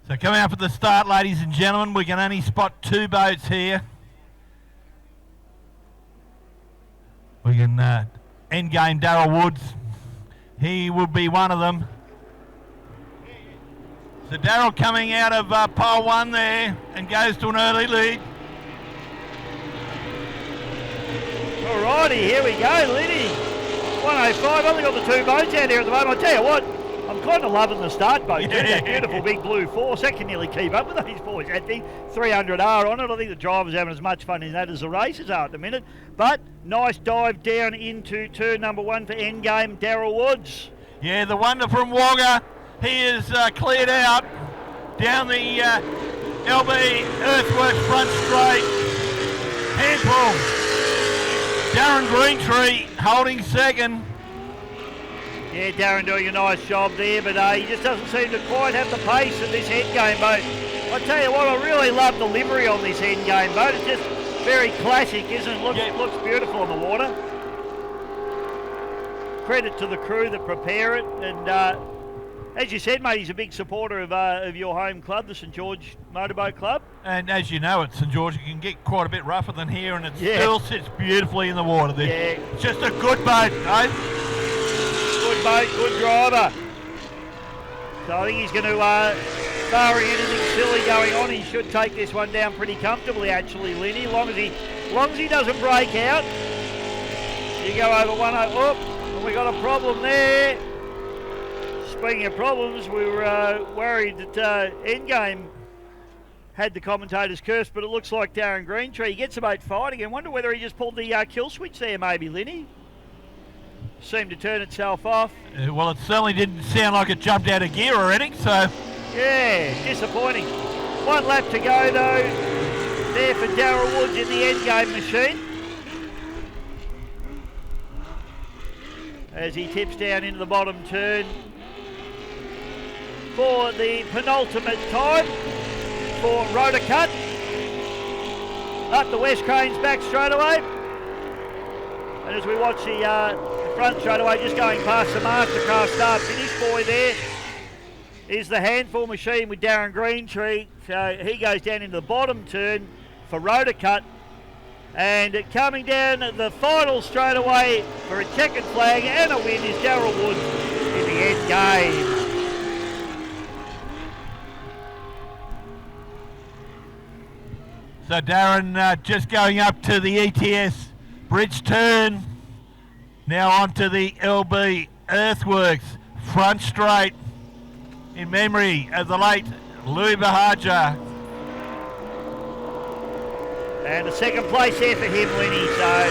So coming up at the start, ladies and gentlemen, we can only spot 2 boats here. We can end game Darryl Woods. He will be one of them. So Darryl coming out of pole 1 there and goes to an early lead. Alrighty, here we go, Liddy. 105, only got the 2 boats out here at the moment. I tell you what, I'm kind of loving the start boat too, that beautiful big blue force. That can nearly keep up with these boys. That thing, 300R on it. I think the driver's having as much fun in that as the racers are at the minute. But nice dive down into turn number 1 for endgame Darryl Woods. Yeah, the wonder from Wagga. He is cleared out down the LB Earthworx front straight. Handfull. Darren Greentree holding second. Yeah, Darren doing a nice job there, but he just doesn't seem to quite have the pace of this endgame boat. I tell you what, I really love the livery on this endgame boat. It's just very classic, isn't it? It looks beautiful on the water. Credit to the crew that prepare it, and as you said, mate, he's a big supporter of your home club, the St George Motorboat Club. And as you know, at St George, it can get quite a bit rougher than here, and it still sits beautifully in the water there. Yeah. It's just a good boat, eh? Good boat, good driver. So I think he's going to, barring anything silly going on, he should take this one down pretty comfortably, actually, Linny. As long as he doesn't break out. You go over 1-0. Oh, we got a problem there. Speaking of problems, we were worried that Endgame had the commentator's curse, but it looks like Darren Greentree gets the boat fighting. I wonder whether he just pulled the kill switch there, maybe, Linny. Seemed to turn itself off. Well, it certainly didn't sound like it jumped out of gear or anything, so... Yeah, disappointing. 1 lap to go, though, there for Darryl Woods in the endgame machine. As he tips down into the bottom turn for the penultimate time for rotor cut. Up the West Cranes back straight away. And as we watch the front straight away, just going past the Mastercraft start finish boy there, is the Handfull machine with Darren Greentree. So he goes down into the bottom turn for rotor cut. And coming down the final straight away for a checkered flag and a win is Darryl Woods in the end game. So Darren just going up to the ETS bridge turn. Now onto the LB Earthworx front straight in memory of the late Louis Buhagiar. And a second place there for him, Lenny. So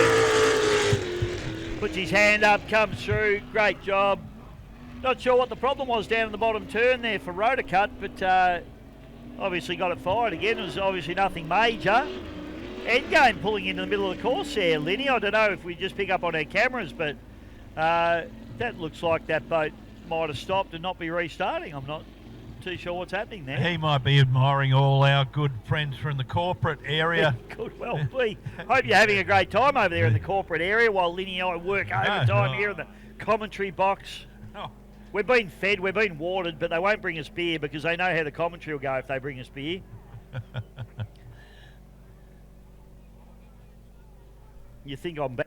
puts his hand up, comes through. Great job. Not sure what the problem was down in the bottom turn there for rotor cut, but obviously got it fired again. It was obviously nothing major. Endgame pulling into the middle of the course there, Lenny. I don't know if we just pick up on our cameras, but that looks like that boat might have stopped and not be restarting. I'm not too sure what's happening there. He might be admiring all our good friends from the corporate area. Could well be. Hope you're having a great time over there in the corporate area while Linny and I work overtime here in the commentary box. Oh. We're being fed, we're being watered, but they won't bring us beer because they know how the commentary will go if they bring us beer. You think I'm back?